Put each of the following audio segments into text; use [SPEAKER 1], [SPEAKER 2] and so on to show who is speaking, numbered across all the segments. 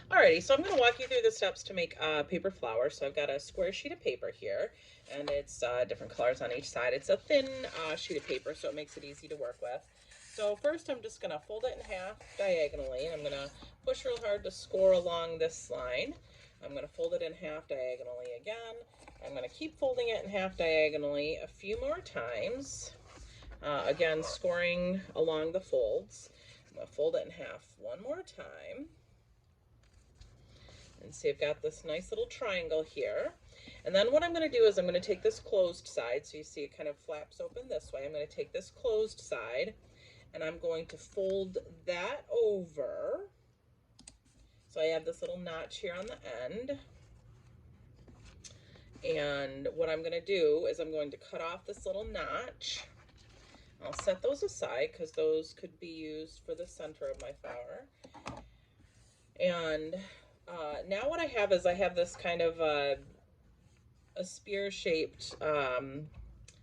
[SPEAKER 1] Alrighty, so I'm going to walk you through the steps to make a paper flower. So I've got a square sheet of paper here, and it's different colors on each side. It's a thin sheet of paper, so it makes it easy to work with. So first I'm just going to fold it in half diagonally, and I'm going to push real hard to score along this line. I'm going to fold it in half diagonally again. I'm going to keep folding it in half diagonally a few more times. Again, scoring along the folds. I'm going to fold it in half one more time. And see, I've got this nice little triangle here. And then what I'm going to do is I'm going to take this closed side, so you see it kind of flaps open this way. I'm going to take this closed side and I'm going to fold that over. So I have this little notch here on the end. And what I'm going to do is I'm going to cut off this little notch. I'll set those aside because those could be used for the center of my flower. And now what I have is I have this kind of a spear-shaped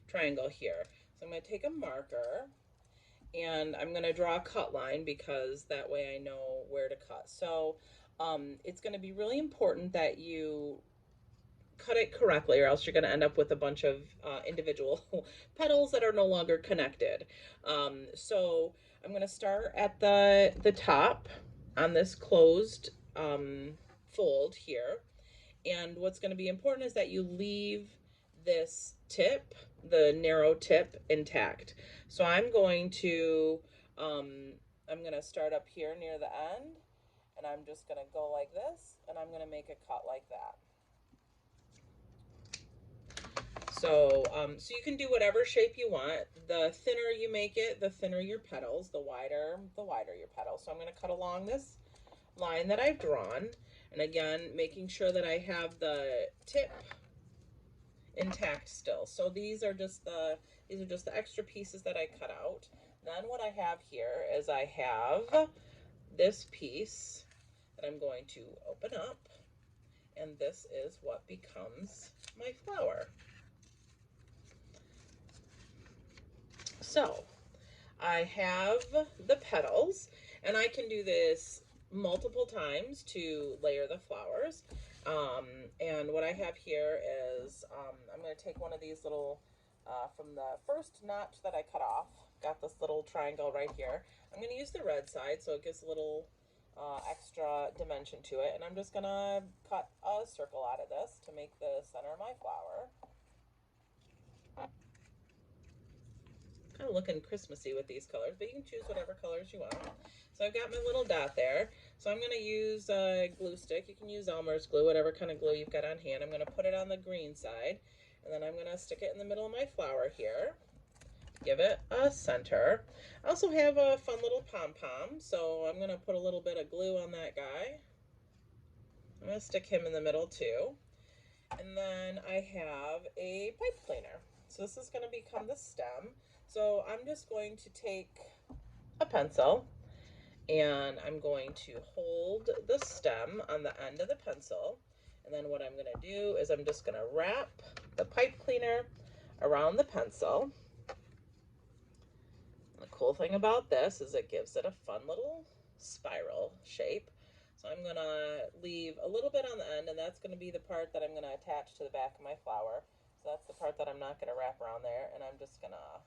[SPEAKER 1] triangle here. So I'm going to take a marker and I'm going to draw a cut line because that way I know where to cut. So it's going to be really important that you cut it correctly, or else you're going to end up with a bunch of individual petals that are no longer connected. So I'm going to start at the top on this closed fold here. And what's going to be important is that you leave this tip, the narrow tip, intact. So I'm going to start up here near the end, and I'm just going to go like this, and I'm going to make a cut like that. So you can do whatever shape you want. The thinner you make it, the thinner your petals, the wider your petals. So I'm going to cut along this line that I've drawn. And again, making sure that I have the tip intact still. So these are just the extra pieces that I cut out. Then what I have here is I have this piece that I'm going to open up, and this is what becomes my flower. So I have the petals, and I can do this multiple times to layer the flowers. And what I have here is I'm going to take one of these little, from the first notch that I cut off, got this little triangle right here. I'm going to use the red side so it gives a little extra dimension to it, and I'm just going to cut a circle out of this to make the center of my flower. Kind of looking Christmassy with these colors, but you can choose whatever colors you want. So I've got my little dot there. So I'm going to use a glue stick. You can use Elmer's glue, whatever kind of glue you've got on hand. I'm going to put it on the green side, and then I'm going to stick it in the middle of my flower here. Give it a center. I also have a fun little pom-pom, so I'm going to put a little bit of glue on that guy. I'm going to stick him in the middle too. And then I have a pipe cleaner. So this is going to become the stem. So I'm just going to take a pencil, and I'm going to hold the stem on the end of the pencil. And then what I'm going to do is I'm just going to wrap the pipe cleaner around the pencil. The cool thing about this is it gives it a fun little spiral shape. So I'm going to leave a little bit on the end, and that's going to be the part that I'm going to attach to the back of my flower. So that's the part that I'm not going to wrap around there, and I'm just going to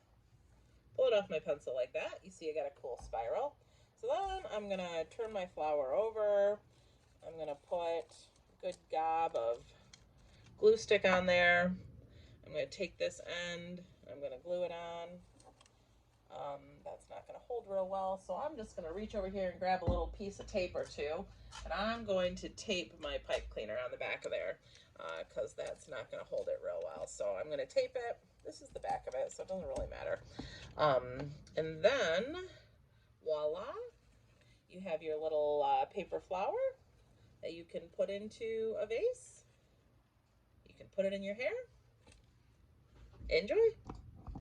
[SPEAKER 1] pull it off my pencil like that. You see I got a cool spiral. So then I'm going to turn my flower over. I'm going to put a good gob of glue stick on there. I'm going to take this end, I'm going to glue it on. That's not going to hold real well, so I'm just going to reach over here and grab a little piece of tape or two, and I'm going to tape my pipe cleaner on the back of there, because that's not going to hold it real well. So I'm going to tape it. This is the back of it, so it doesn't really matter. And then, voila, you have your little paper flower that you can put into a vase. You can put it in your hair. Enjoy!